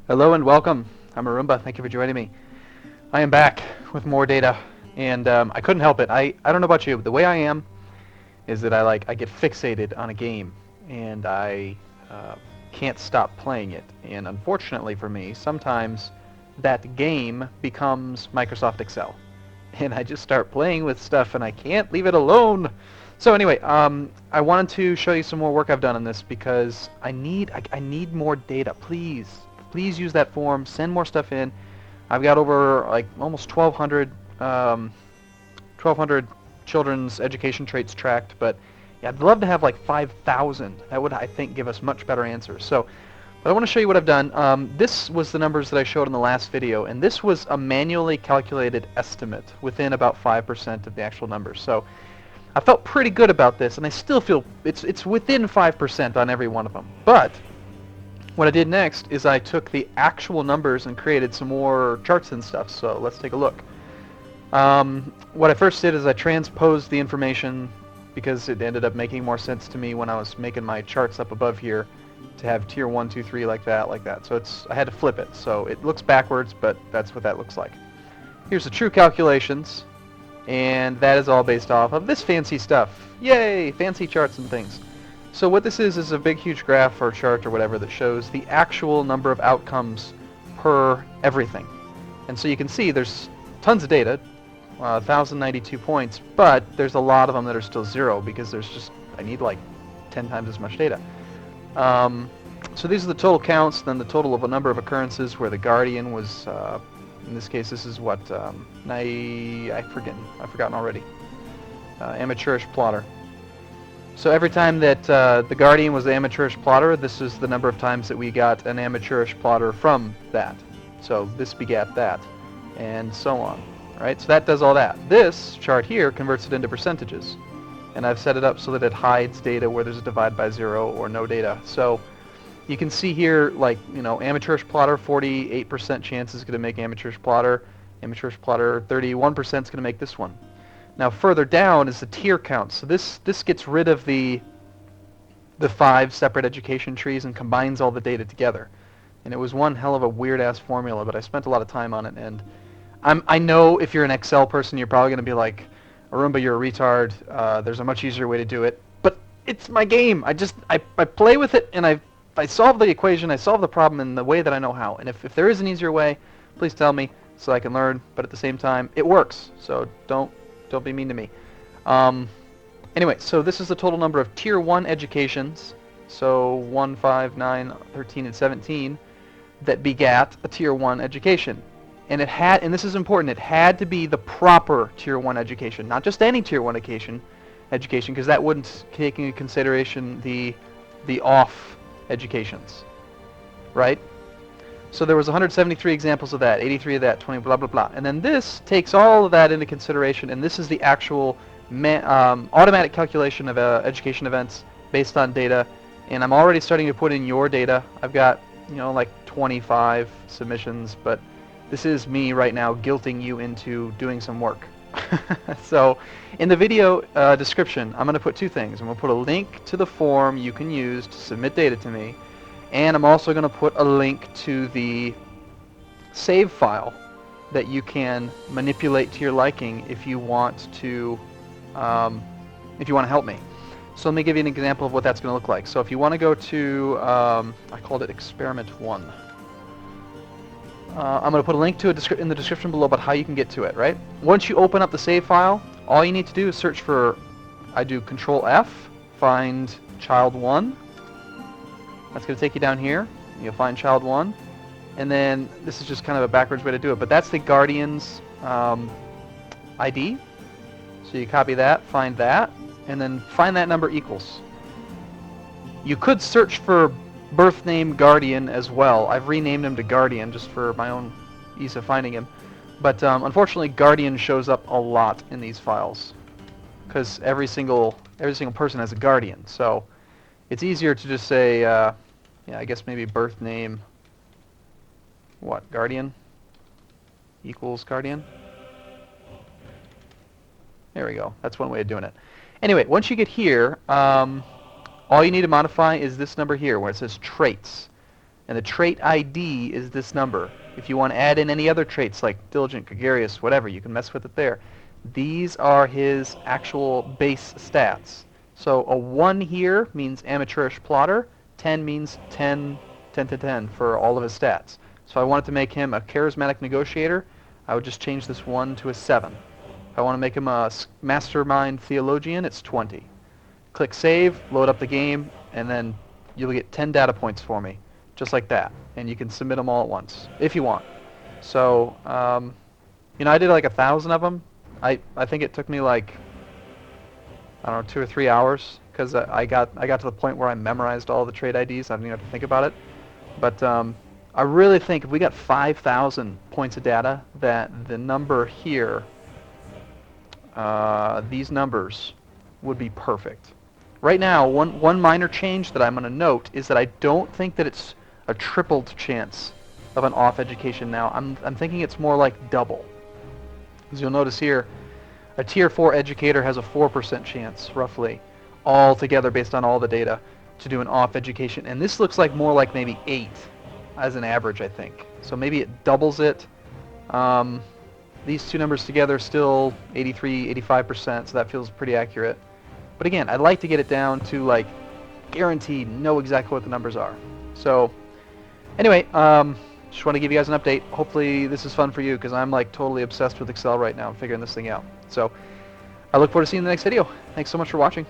Hello and welcome. I'm Arumba. Thank you for joining me. I am back with more data, and I couldn't help it. I don't know about you, but the way I am is that I get fixated on a game, and I can't stop playing it. And unfortunately for me, sometimes that game becomes Microsoft Excel, and I just start playing with stuff, and I can't leave it alone. So anyway, I wanted to show you some more work I've done on this because I need more data. Please use that form. Send more stuff in. I've got over like almost 1,200 children's education traits tracked, but yeah, I'd love to have like 5,000. That would, I think, give us much better answers. So, but I want to show you what I've done. This was the numbers that I showed in the last video, and this was a manually calculated estimate within about 5% of the actual numbers. So I felt pretty good about this, and I still feel it's within 5% on every one of them. But what I did next is I took the actual numbers and created some more charts and stuff, so let's take a look. What I first did is I transposed the information because it ended up making more sense to me when I was making my charts up above here to have tier 1, 2, 3 like that. So I had to flip it, so it looks backwards, but that's what that looks like. Here's the true calculations, and that is all based off of this fancy stuff. Yay! Fancy charts and things. So what this is a big huge graph or chart or whatever that shows the actual number of outcomes per everything. And so you can see there's tons of data, 1,092 points, but there's a lot of them that are still zero because I need like 10 times as much data. So these are the total counts, then the total of a number of occurrences where the Guardian was, in this case this is what, I've forgotten already, amateurish plotter. So every time that the Guardian was the amateurish plotter, this is the number of times that we got an amateurish plotter from that. So this begat that, and so on. Right? So that does all that. This chart here converts it into percentages, and I've set it up so that it hides data where there's a divide by 0 or no data. So you can see here, like, you know, amateurish plotter, 48% chance is going to make amateurish plotter. Amateurish plotter, 31% is going to make this one. Now further down is the tier count. So this gets rid of the 5 separate education trees and combines all the data together. And it was one hell of a weird-ass formula, but I spent a lot of time on it. And I know if you're an Excel person, you're probably going to be like, Arumba, you're a retard. There's a much easier way to do it. But it's my game. I play with it, and I solve the equation, I solve the problem in the way that I know how. And if there is an easier way, please tell me so I can learn. But at the same time, it works. So don't be mean to me. Anyway, so this is the total number of Tier 1 educations, so 1, 5, 9, 13, and 17, that begat a Tier 1 education. And and this is important, it had to be the proper Tier 1 education, not just any Tier 1 education, because that wouldn't take into consideration the off educations, right? So there was 173 examples of that, 83 of that, 20 blah blah blah. And then this takes all of that into consideration, and this is the actual automatic calculation of education events based on data. And I'm already starting to put in your data. I've got, you know, like 25 submissions, but this is me right now guilting you into doing some work. So in the video description, I'm going to put two things. I'm going to put a link to the form you can use to submit data to me. And I'm also going to put a link to the save file that you can manipulate to your liking if you want to help me. So let me give you an example of what that's going to look like. So if you want to go to, I called it Experiment 1. I'm going to put a link to it in the description below about how you can get to it, right? Once you open up the save file, all you need to do is search for, I do Control F, find child 1. That's going to take you down here. You'll find child 1. And then this is just kind of a backwards way to do it, but that's the Guardian's ID. So you copy that, find that, and then find that number equals. You could search for birth name Guardian as well. I've renamed him to Guardian just for my own ease of finding him. But unfortunately, Guardian shows up a lot in these files because every single person has a Guardian. So it's easier to just say, yeah, I guess maybe birth name, what, Guardian equals Guardian. There we go. That's one way of doing it. Anyway, once you get here, all you need to modify is this number here where it says traits. And the trait ID is this number. If you want to add in any other traits like diligent, gregarious, whatever, you can mess with it there. These are his actual base stats. So a 1 here means amateurish plotter. 10 means 10, 10 to 10 for all of his stats. So I wanted to make him a charismatic negotiator. I would just change this 1 to a 7. If I want to make him a mastermind theologian, it's 20. Click save, load up the game, and then you'll get 10 data points for me, just like that. And you can submit them all at once, if you want. So, I did like 1,000 of them. I think it took me like, I don't know, 2 or 3 hours, because I got to the point where I memorized all the trait IDs. I didn't even have to think about it. But I really think if we got 5,000 points of data, that the number here, these numbers, would be perfect. Right now, one minor change that I'm going to note is that I don't think that it's a tripled chance of an off education now. I'm thinking it's more like double. As you'll notice here, a tier 4 educator has a 4% chance, roughly, all together based on all the data, to do an off education. And this looks like more like maybe 8 as an average, I think. So maybe it doubles it. These two numbers together still 83, 85%, so that feels pretty accurate. But again, I'd like to get it down to like guaranteed, know exactly what the numbers are. So anyway, just want to give you guys an update. Hopefully this is fun for you, because I'm like totally obsessed with Excel right now and figuring this thing out. So I look forward to seeing you in the next video. Thanks so much for watching.